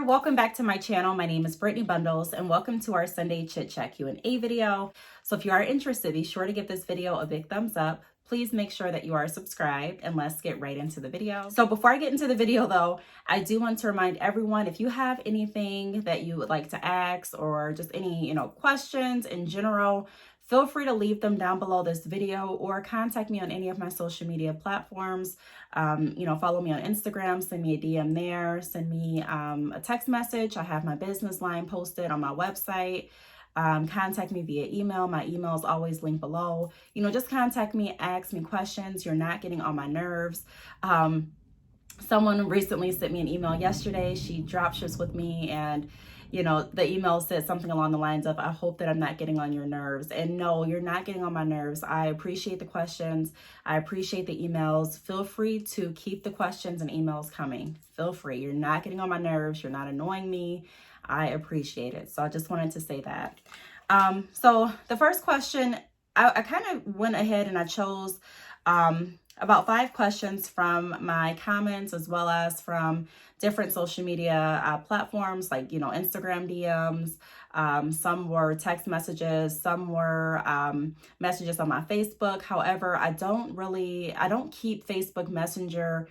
welcome back to my channel. My name is Brittany Bundles and welcome to our Sunday Chit Chat Q&A video. So if you are interested, be sure to give this video a big thumbs up. Please make sure that you are subscribed and let's get right into the video. So before I get into the video though, I do want to remind everyone, if you have anything that you would like to ask or just any, questions in general, feel free to leave them down below this video or contact me on any of my social media platforms. Follow me on Instagram, send me a DM there, send me a text message. I have my business line posted on my website. Contact me via email. My email is always linked below. Just contact me, ask me questions. You're not getting on my nerves. Someone recently sent me an email yesterday. She dropships with me and the email said something along the lines of, I hope that I'm not getting on your nerves. And no, you're not getting on my nerves. I appreciate the questions. I appreciate the emails. Feel free to keep the questions and emails coming. Feel free. You're not getting on my nerves. You're not annoying me. I appreciate it. So I just wanted to say that. So the first question, I kind of went ahead and I chose about 5 questions from my comments as well as from different social media platforms like, Instagram DMs. Some were text messages, some were messages on my Facebook. However, I don't keep Facebook Messenger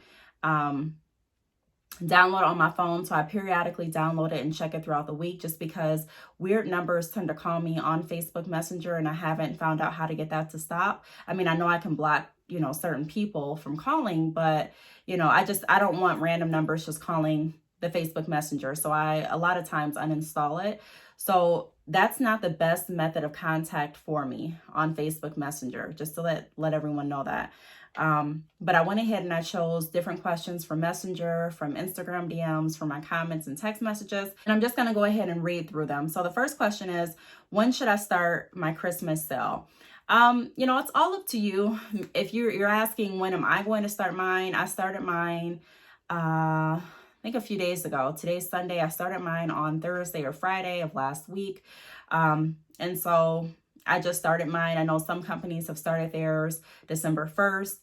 download on my phone, so I periodically download it and check it throughout the week just because weird numbers tend to call me on Facebook Messenger and I haven't found out how to get that to stop. I mean, I know I can block certain people from calling, but I don't want random numbers just calling the Facebook Messenger, so I a lot of times uninstall it. So that's not the best method of contact for me on Facebook Messenger, just to let everyone know that. But I went ahead and I chose different questions from Messenger, from Instagram DMs, from my comments and text messages. And I'm just going to go ahead and read through them. So the first question is, when should I start my Christmas sale? It's all up to you. If you're asking, when am I going to start mine? I started mine, I think a few days ago. Today's Sunday. I started mine on Thursday or Friday of last week. And so I just started mine. I know some companies have started theirs December 1st.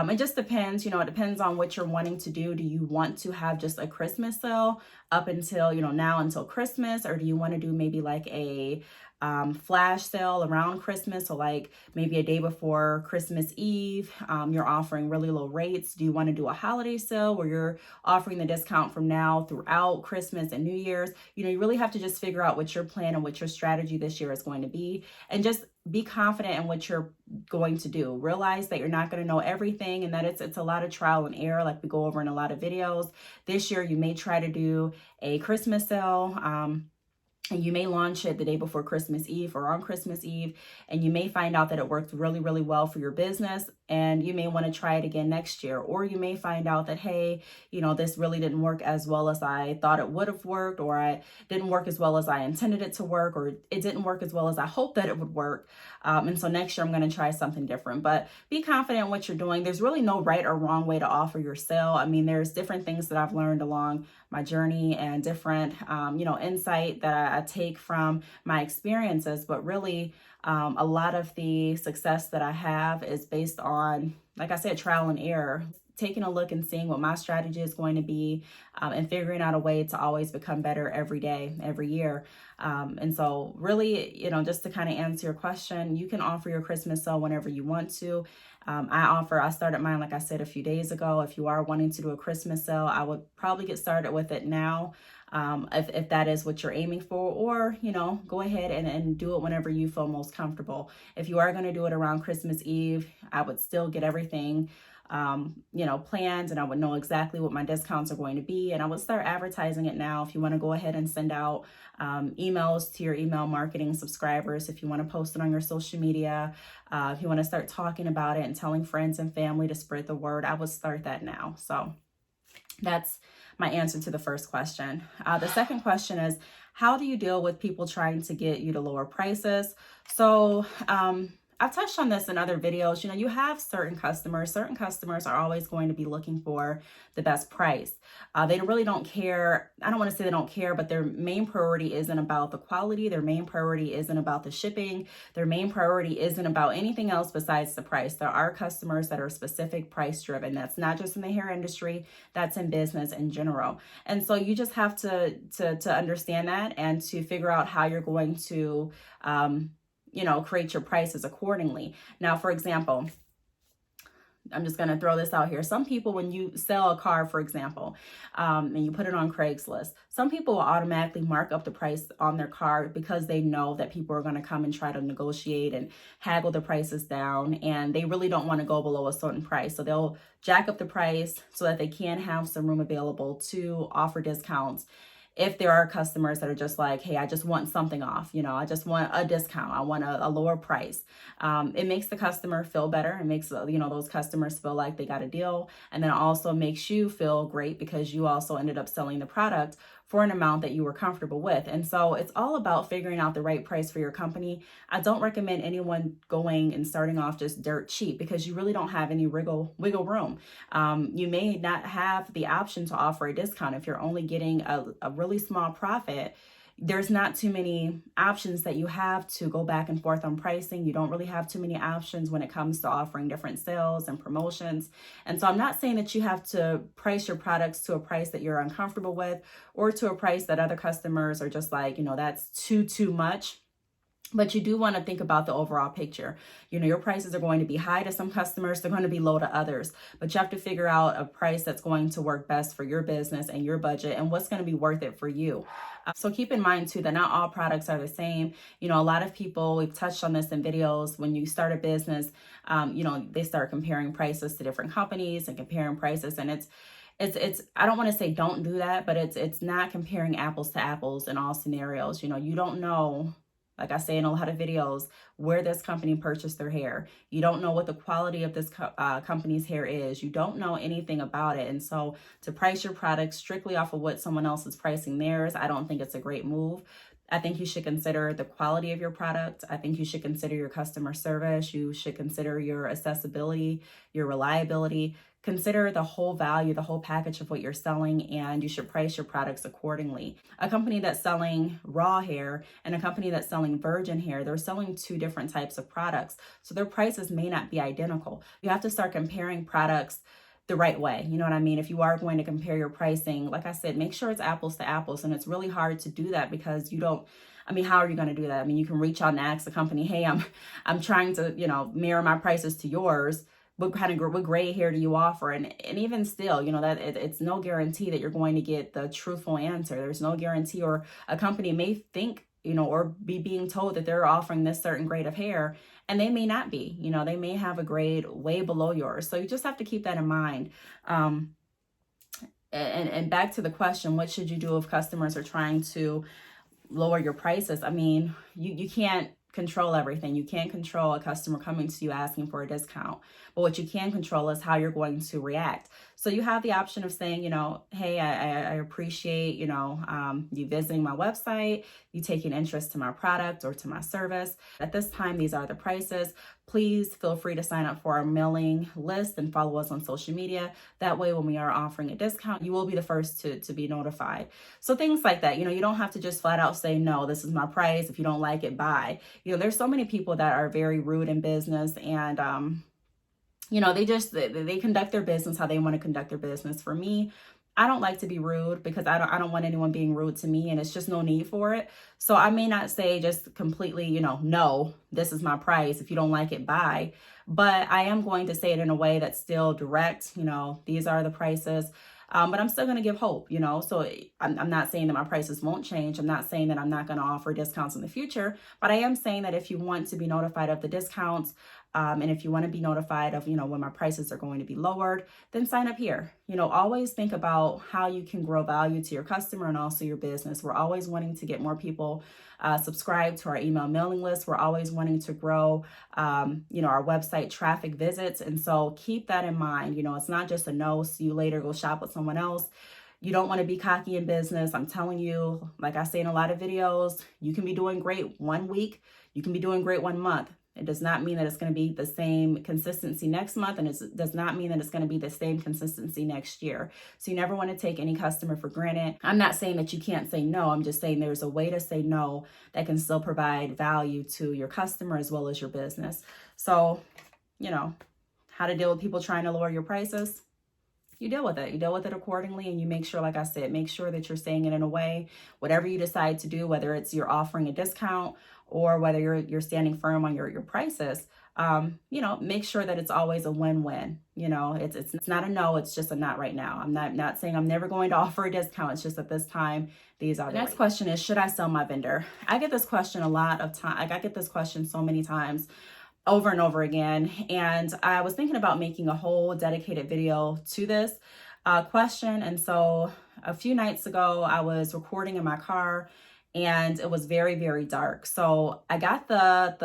It just depends, it depends on what you're wanting to do. Do you want to have just a Christmas sale up until, now until Christmas, or do you want to do maybe like a flash sale around Christmas? So like maybe a day before Christmas Eve, you're offering really low rates. Do you want to do a holiday sale where you're offering the discount from now throughout Christmas and New Year's? You really have to just figure out what your plan and what your strategy this year is going to be, and just be confident in what you're going to do. Realize that you're not going to know everything and that it's a lot of trial and error, like we go over in a lot of videos. This year, you may try to do a Christmas sale, and you may launch it the day before Christmas Eve or on Christmas Eve, and you may find out that it worked really, really well for your business, and you may want to try it again next year. Or you may find out that, hey, this really didn't work as well as I thought it would have worked, or it didn't work as well as I intended it to work, or it didn't work as well as I hoped that it would work. And so next year I'm going to try something different. But be confident in what you're doing. There's really no right or wrong way to offer your sale. I mean, there's different things that I've learned along my journey and different, insight that I take from my experiences. But really, a lot of the success that I have is based on, like I said, trial and error, taking a look and seeing what my strategy is going to be, and figuring out a way to always become better every day, every year. And so really, just to kind of answer your question, you can offer your Christmas sale whenever you want to. I started mine, like I said, a few days ago. If you are wanting to do a Christmas sale, I would probably get started with it now. If that is what you're aiming for, or, go ahead and do it whenever you feel most comfortable. If you are going to do it around Christmas Eve, I would still get everything, planned, and I would know exactly what my discounts are going to be. And I would start advertising it now. If you want to go ahead and send out emails to your email marketing subscribers, if you want to post it on your social media, if you want to start talking about it and telling friends and family to spread the word, I would start that now. So that's my answer to the first question. The second question is, how do you deal with people trying to get you to lower prices? So I've touched on this in other videos. You have certain customers are always going to be looking for the best price. They really don't care. I don't want to say they don't care, but their main priority isn't about the quality. Their main priority isn't about the shipping. Their main priority isn't about anything else besides the price. There are customers that are specific price driven. That's not just in the hair industry, that's in business in general. And so you just have to understand that and to figure out how you're going to create your prices accordingly. Now, for example, I'm just going to throw this out here. Some people, when you sell a car, for example, and you put it on Craigslist, some people will automatically mark up the price on their car because they know that people are going to come and try to negotiate and haggle the prices down, and they really don't want to go below a certain price. So they'll jack up the price so that they can have some room available to offer discounts. If there are customers that are just like, hey, I just want something off, I just want a discount, I want a lower price. It makes the customer feel better. It makes, those customers feel like they got a deal. And then it also makes you feel great because you also ended up selling the product for an amount that you were comfortable with. And so it's all about figuring out the right price for your company. I don't recommend anyone going and starting off just dirt cheap because you really don't have any wiggle room. You may not have the option to offer a discount if you're only getting a really small profit. There's not too many options that you have to go back and forth on pricing. You don't really have too many options when it comes to offering different sales and promotions. And so I'm not saying that you have to price your products to a price that you're uncomfortable with or to a price that other customers are just like, that's too much. But you do want to think about the overall picture. Your prices are going to be high to some customers, they're going to be low to others. But you have to figure out a price that's going to work best for your business and your budget and what's going to be worth it for you. So keep in mind too that not all products are the same. A lot of people, we've touched on this in videos, when you start a business, they start comparing prices to different companies and comparing prices, and it's I don't want to say don't do that, but it's not comparing apples to apples in all scenarios. You don't know, like I say in a lot of videos, where this company purchased their hair. You don't know what the quality of this company's hair is. You don't know anything about it. And so to price your product strictly off of what someone else is pricing theirs, I don't think it's a great move. I think you should consider the quality of your product. I think you should consider your customer service. You should consider your accessibility, your reliability. Consider the whole value, the whole package of what you're selling, and you should price your products accordingly. A company that's selling raw hair and a company that's selling virgin hair, they're selling two different types of products. So their prices may not be identical. You have to start comparing products the right way. You know what I mean? If you are going to compare your pricing, like I said, make sure it's apples to apples. And it's really hard to do that because how are you going to do that? You can reach out and ask the company, hey, I'm trying to, mirror my prices to yours. What gray hair do you offer? And even still, that it's no guarantee that you're going to get the truthful answer. There's no guarantee, or a company may think, or be being told that they're offering this certain grade of hair, and they may not be. They may have a grade way below yours. So you just have to keep that in mind. And back to the question, what should you do if customers are trying to lower your prices? You can't control everything. You can't control a customer coming to you asking for a discount, but what you can control is how you're going to react. So you have the option of saying, hey, I appreciate, you visiting my website, you taking interest to my product or to my service. At this time, these are the prices. Please feel free to sign up for our mailing list and follow us on social media. That way, when we are offering a discount, you will be the first to be notified. So things like that, you don't have to just flat out say, no, this is my price. If you don't like it, bye. There's so many people that are very rude in business, and they conduct their business how they want to conduct their business. For me, I don't like to be rude because I don't want anyone being rude to me, and it's just no need for it. So I may not say just completely, no, this is my price. If you don't like it, bye. But I am going to say it in a way that's still direct. These are the prices. But I'm still going to give hope, so I'm not saying that my prices won't change. I'm not saying that I'm not going to offer discounts in the future, but I am saying that if you want to be notified of the discounts, and if you want to be notified of, when my prices are going to be lowered, then sign up here. Always think about how you can grow value to your customer and also your business. We're always wanting to get more people subscribed to our email mailing list. We're always wanting to grow, our website traffic visits. And so keep that in mind. It's not just a no, see you later, go shop with someone else. You don't want to be cocky in business. I'm telling you, like I say in a lot of videos, you can be doing great 1 week. You can be doing great 1 month. It does not mean that it's going to be the same consistency next month, and it does not mean that it's going to be the same consistency next year. So you never want to take any customer for granted. I'm not saying that you can't say no. I'm just saying there's a way to say no that can still provide value to your customer as well as your business. So, you know, how to deal with people trying to lower your prices. You deal with it. You deal with it accordingly, and you make sure, like I said, make sure that you're saying it in a way, whatever you decide to do, whether it's you're offering a discount or whether you're standing firm on your prices, you know, make sure that it's always a win-win. You know, it's not a no, it's just a not right now. I'm not saying I'm never going to offer a discount. It's just at this time, these are the next question is, should I sell my vendor? I get this question a lot of time. Like, I get this question so many times, over and over again. And I was thinking about making a whole dedicated video to this question. And so a few nights ago, I was recording in my car and it was very, very dark. So I got the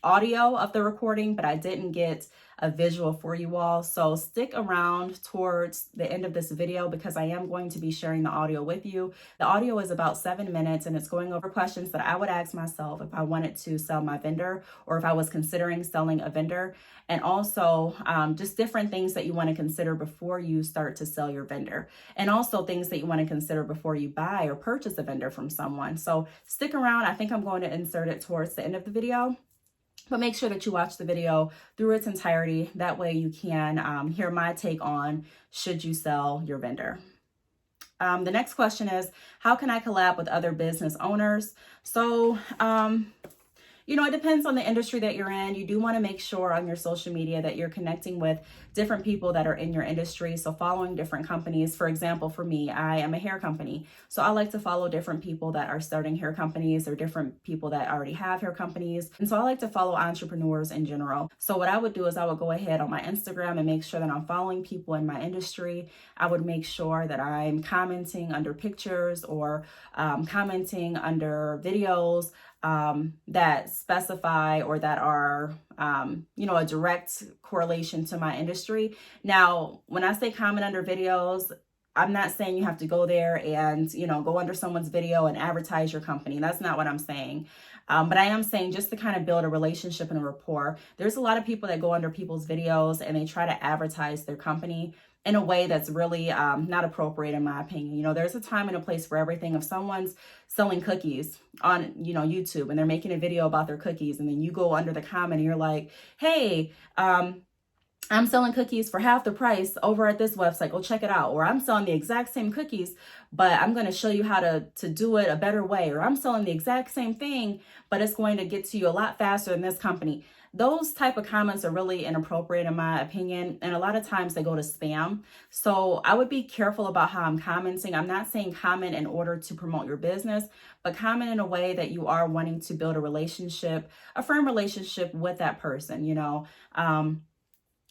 audio of the recording, but I didn't get a visual for you all. So stick around towards the end of this video because I am going to be sharing the audio with you. The audio is about 7 minutes and it's going over questions that I would ask myself if I wanted to sell my vendor or if I was considering selling a vendor. And also just different things that you want to consider before you start to sell your vendor. And also things that you want to consider before you buy or purchase a vendor from someone. So stick around. I think I'm going to insert it towards the end of the video. But make sure that you watch the video through its entirety. That way you can hear my take on should you sell your vendor. The next question is, how can I collab with other business owners? So, you know, it depends on the industry that you're in. You do want to make sure on your social media that you're connecting with different people that are in your industry. So following different companies. For example, for me, I am a hair company. So I like to follow different people that are starting hair companies or different people that already have hair companies. And so I like to follow entrepreneurs in general. So what I would do is I would go ahead on my Instagram and make sure that I'm following people in my industry. I would make sure that I'm commenting under pictures or commenting under videos that specify or that are, you know, a direct correlation to my industry. Now, when I say comment under videos, I'm not saying you have to go there and, you know, go under someone's video and advertise your company. That's not what I'm saying. But I am saying just to kind of build a relationship and a rapport. There's a lot of people that go under people's videos and they try to advertise their company in a way that's really not appropriate in my opinion. You know, there's a time and a place for everything. If someone's selling cookies on, you know, YouTube and they're making a video about their cookies and then you go under the comment and you're like, hey, I'm selling cookies for half the price over at this website. Go check it out. Or I'm selling the exact same cookies, but I'm going to show you how to do it a better way. Or I'm selling the exact same thing, but it's going to get to you a lot faster than this company. Those type of comments are really inappropriate in my opinion. And a lot of times they go to spam. So I would be careful about how I'm commenting. I'm not saying comment in order to promote your business, but comment in a way that you are wanting to build a relationship, a firm relationship with that person, you know.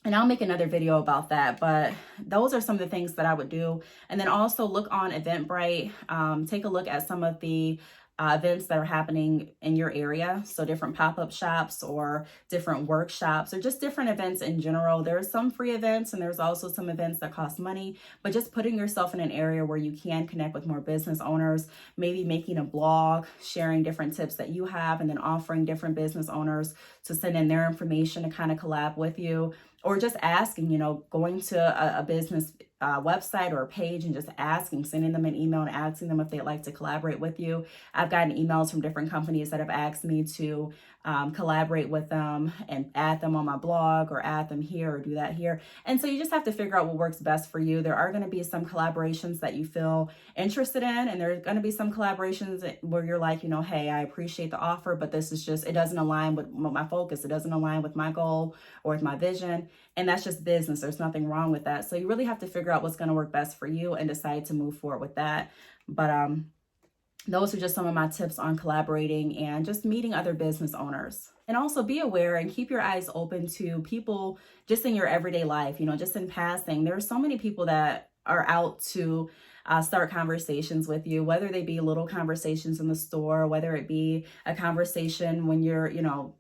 And I'll make another video about that, but those are some of the things that I would do. And then also look on Eventbrite, take a look at some of the events that are happening in your area. So different pop-up shops or different workshops or just different events in general. There's some free events and there's also some events that cost money, but just putting yourself in an area where you can connect with more business owners, maybe making a blog, sharing different tips that you have, and then offering different business owners to send in their information to kind of collab with you. Or just asking, you know, going to a business website or a page and just asking, sending them an email and asking them if they'd like to collaborate with you. I've gotten emails from different companies that have asked me to collaborate with them and add them on my blog or add them here or do that here. And so you just have to figure out what works best for you. There are going to be some collaborations that you feel interested in, and there's going to be some collaborations where you're like, you know, hey, I appreciate the offer, but this is just, it doesn't align with my focus. It doesn't align with my goal or with my vision. And that's just business. There's nothing wrong with that. So you really have to figure out what's going to work best for you and decide to move forward with that. But those are just some of my tips on collaborating and just meeting other business owners. And also be aware and keep your eyes open to people just in your everyday life, you know, just in passing. There are so many people that are out to start conversations with you, whether they be little conversations in the store, whether it be a conversation when you're, you know,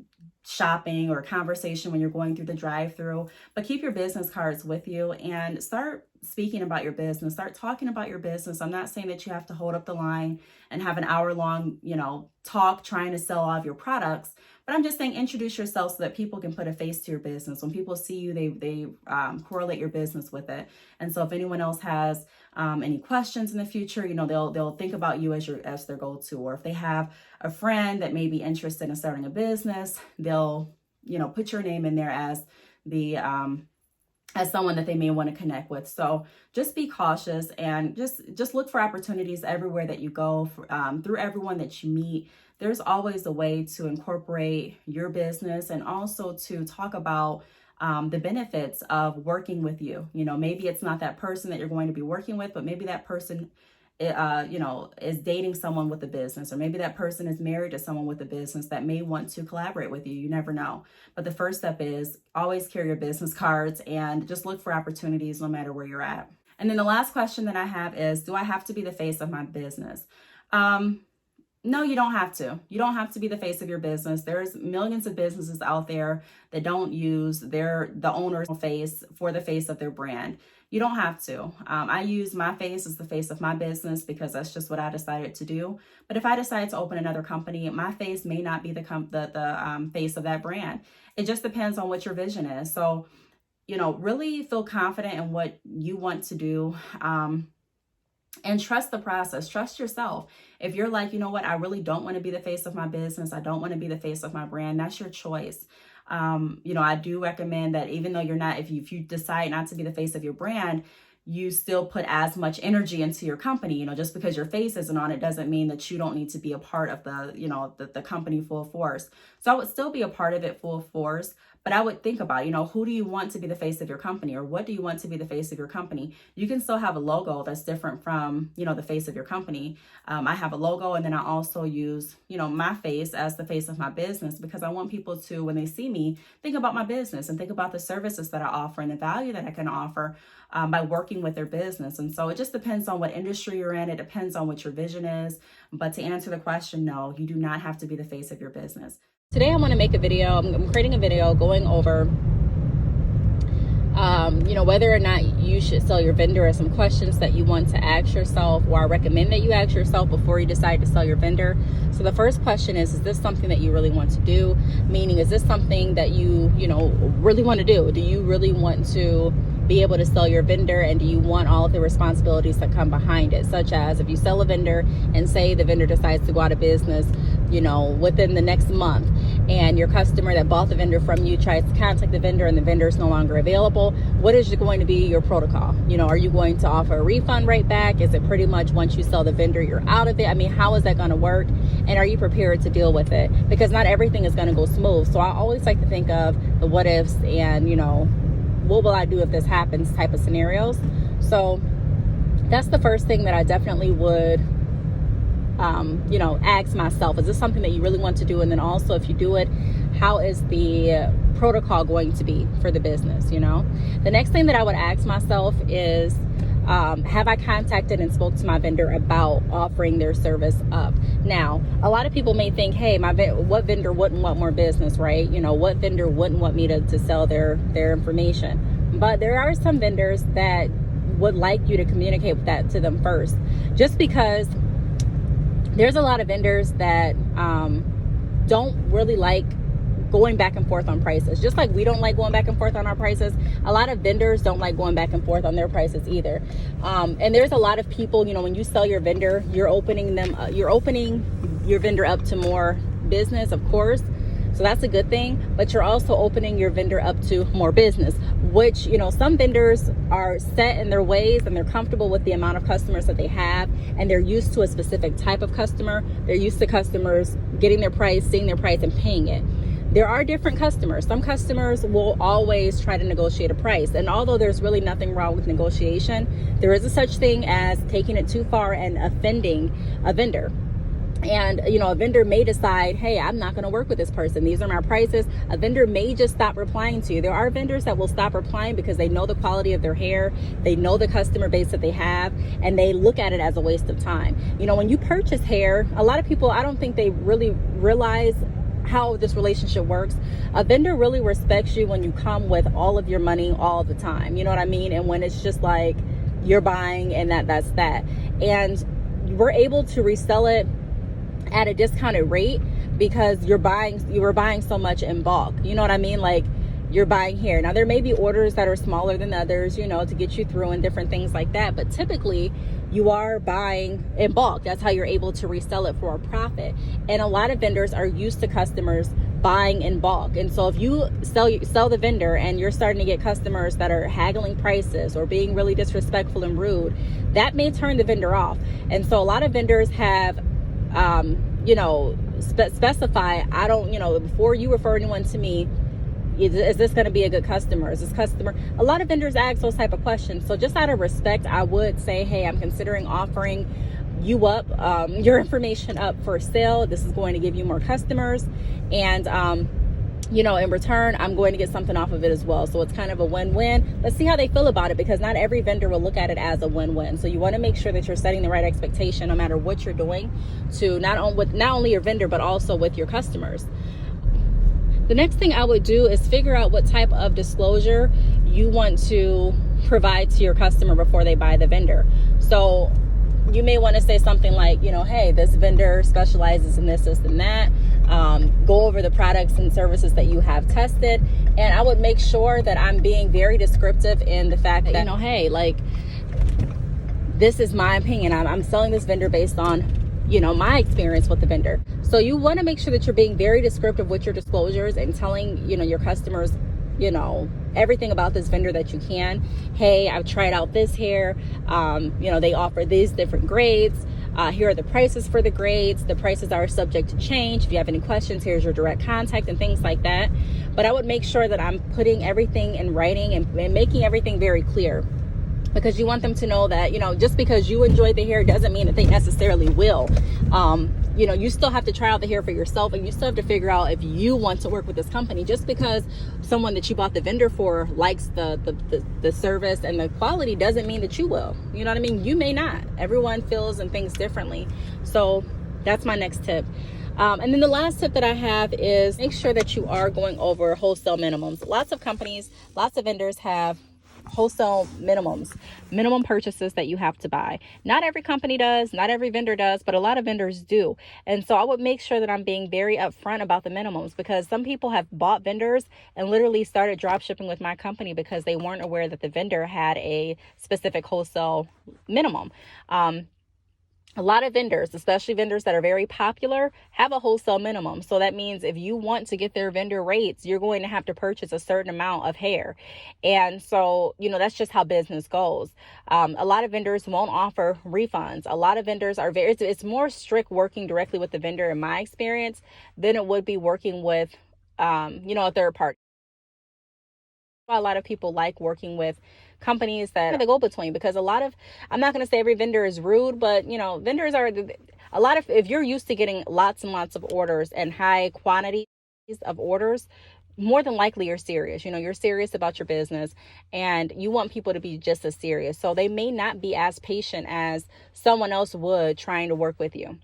shopping or a conversation when you're going through the drive-through. But keep your business cards with you and start speaking about your business, start talking about your business. I'm not saying that you have to hold up the line and have an hour-long, you know, talk trying to sell all of your products, But I'm just saying, introduce yourself so that people can put a face to your business. When people see you, they correlate your business with it. And so if anyone else has any questions in the future, they'll think about you as their go-to. Or if they have a friend that may be interested in starting a business, they'll put your name in there as the as someone that they may want to connect with. So just be cautious and just look for opportunities everywhere that you go, through everyone that you meet. There's always a way to incorporate your business and also to talk about the benefits of working with you. Maybe it's not that person that you're going to be working with, but maybe that person is dating someone with a business, or maybe that person is married to someone with a business that may want to collaborate with you. You never know. But the first step is always carry your business cards and just look for opportunities no matter where you're at. And then the last question that I have is, do I have to be the face of my business? No, you don't have to. You don't have to be the face of your business. There's millions of businesses out there that don't use the owner's face for the face of their brand. You don't have to. I use my face as the face of my business because that's just what I decided to do. But if I decide to open another company, my face may not be the face of that brand. It just depends on what your vision is. So, really feel confident in what you want to do. And trust the process. Trust yourself. If you're like, you know what, I really don't want to be the face of my business, I don't want to be the face of my brand, that's your choice. I do recommend that even though if you decide not to be the face of your brand, you still put as much energy into your company. Just because your face isn't on it doesn't mean that you don't need to be a part of the company full force. So I would still be a part of it full force, but I would think about, who do you want to be the face of your company, or what do you want to be the face of your company? You can still have a logo that's different from, the face of your company. I have a logo, and then I also use, my face as the face of my business, because I want people to, when they see me, think about my business and think about the services that I offer and the value that I can offer by working with their business. And so it just depends on what industry you're in. It depends on what your vision is. But to answer the question, no, you do not have to be the face of your business. Today I want to make a video. I'm creating a video going over whether or not you should sell your vendor, or some questions that you want to ask yourself, or I recommend that you ask yourself before you decide to sell your vendor. So the first question is this something that you really want to do? Meaning, is this something that you really want to do? Do you really want to be able to sell your vendor, and do you want all of the responsibilities that come behind it? Such as if you sell a vendor and say the vendor decides to go out of business, within the next month, and your customer that bought the vendor from you tries to contact the vendor and the vendor is no longer available, what is going to be your protocol? Are you going to offer a refund right back? Is it pretty much once you sell the vendor, you're out of it? I mean, how is that going to work? And are you prepared to deal with it? Because not everything is going to go smooth. So I always like to think of the what ifs and, what will I do if this happens type of scenarios. So that's the first thing that I definitely would ask myself. Is this something that you really want to do? And then also, if you do it, how is the protocol going to be for the business? The next thing that I would ask myself is, have I contacted and spoke to my vendor about offering their service up? Now, a lot of people may think, hey, what vendor wouldn't want more business, right? What vendor wouldn't want me to sell their information? But there are some vendors that would like you to communicate with that to them first, just because there's a lot of vendors that don't really like going back and forth on prices. Just like we don't like going back and forth on our prices, a lot of vendors don't like going back and forth on their prices either. And there's a lot of people, when you sell your vendor, you're opening your vendor up to more business, of course. So that's a good thing, but you're also opening your vendor up to more business, which, some vendors are set in their ways and they're comfortable with the amount of customers that they have, and they're used to a specific type of customer. They're used to customers getting their price, seeing their price, and paying it. There are different customers. Some customers will always try to negotiate a price. And although there's really nothing wrong with negotiation, there is a such thing as taking it too far and offending a vendor. And, a vendor may decide, hey, I'm not going to work with this person. These are my prices. A vendor may just stop replying to you. There are vendors that will stop replying because they know the quality of their hair. They know the customer base that they have, and they look at it as a waste of time. When you purchase hair, a lot of people, I don't think they really realize how this relationship works. A vendor really respects you when you come with all of your money all the time. You know what I mean? And when it's just like you're buying and that's that. And we're able to resell it at a discounted rate because you were buying so much in bulk. You know what I mean? Like, you're buying here. Now, there may be orders that are smaller than others, you know, to get you through and different things like that. But typically, you are buying in bulk. That's how you're able to resell it for a profit. And a lot of vendors are used to customers buying in bulk. And so if you sell the vendor and you're starting to get customers that are haggling prices or being really disrespectful and rude, that may turn the vendor off. And so a lot of vendors have, you know, specify, I don't, you know, before you refer anyone to me, is this going to be a good customer? Is this customer? A lot of vendors ask those type of questions. So just out of respect, I would say, hey, I'm considering offering you up, your information up for sale. This is going to give you more customers. And, you know, in return, I'm going to get something off of it as well. So it's kind of a win-win. Let's see how they feel about it, because not every vendor will look at it as a win-win. So you want to make sure that you're setting the right expectation no matter what you're doing, to not only your vendor, but also with your customers. The next thing I would do is figure out what type of disclosure you want to provide to your customer before they buy the vendor. So you may want to say something like, you know, hey, this vendor specializes in this, and that. Go over the products and services that you have tested. And I would make sure that I'm being very descriptive in the fact that, you know, hey, like, this is my opinion. I'm selling this vendor based on, you know, my experience with the vendor. So you want to make sure that you're being very descriptive with your disclosures and telling, you know, your customers, you know, everything about this vendor that you can. Hey, I've tried out this hair. You know, they offer these different grades. Here are the prices for the grades. The prices are subject to change. If you have any questions, here's your direct contact and things like that. But I would make sure that I'm putting everything in writing and making everything very clear. Because you want them to know that, you know, just because you enjoy the hair doesn't mean that they necessarily will. You know, you still have to try out the hair for yourself, and you still have to figure out if you want to work with this company. Just because someone that you bought the vendor for likes the service and the quality doesn't mean that you will. You know what I mean? You may not. Everyone feels and thinks differently. So that's my next tip. And then the last tip that I have is make sure that you are going over wholesale minimums. Lots of companies, lots of vendors have wholesale minimum purchases that you have to buy. Not every company does, not every vendor does, but a lot of vendors do. And so I would make sure that I'm being very upfront about the minimums, because some people have bought vendors and literally started drop shipping with my company because they weren't aware that the vendor had a specific wholesale minimum. A lot of vendors, especially vendors that are very popular, have a wholesale minimum. So that means if you want to get their vendor rates, you're going to have to purchase a certain amount of hair. And so, you know, that's just how business goes. A lot of vendors won't offer refunds. A lot of vendors are it's more strict working directly with the vendor, in my experience, than it would be working with, you know, a third party. A lot of people like working with companies that are the go-between, because I'm not going to say every vendor is rude, but, you know, vendors are a lot of, if you're used to getting lots and lots of orders and high quantities of orders, more than likely you're serious. You know, you're serious about your business and you want people to be just as serious. So they may not be as patient as someone else would trying to work with you.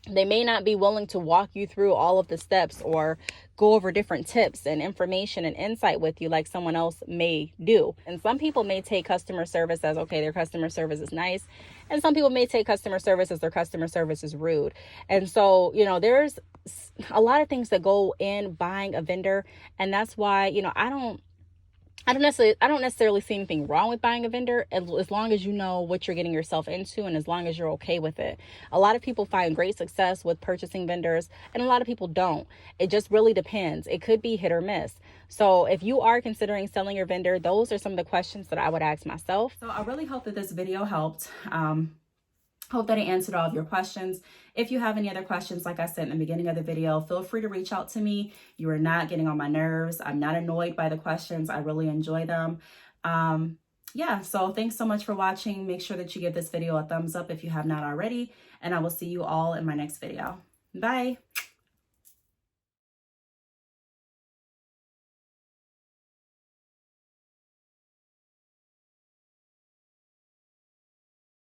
They may not be willing to walk you through all of the steps or go over different tips and information and insight with you like someone else may do. And some people may take customer service as, okay, their customer service is nice. And some people may take customer service as their customer service is rude. And so, you know, there's a lot of things that go in buying a vendor. And that's why, you know, I don't necessarily see anything wrong with buying a vendor as long as you know what you're getting yourself into and as long as you're okay with it. A lot of people find great success with purchasing vendors and a lot of people don't. It just really depends. It could be hit or miss. So if you are considering selling your vendor, those are some of the questions that I would ask myself. So I really hope that this video helped. Hope that it answered all of your questions. If you have any other questions, like I said in the beginning of the video, feel free to reach out to me. You are not getting on my nerves. I'm not annoyed by the questions. I really enjoy them. Yeah, so thanks so much for watching. Make sure that you give this video a thumbs up if you have not already, and I will see you all in my next video. Bye.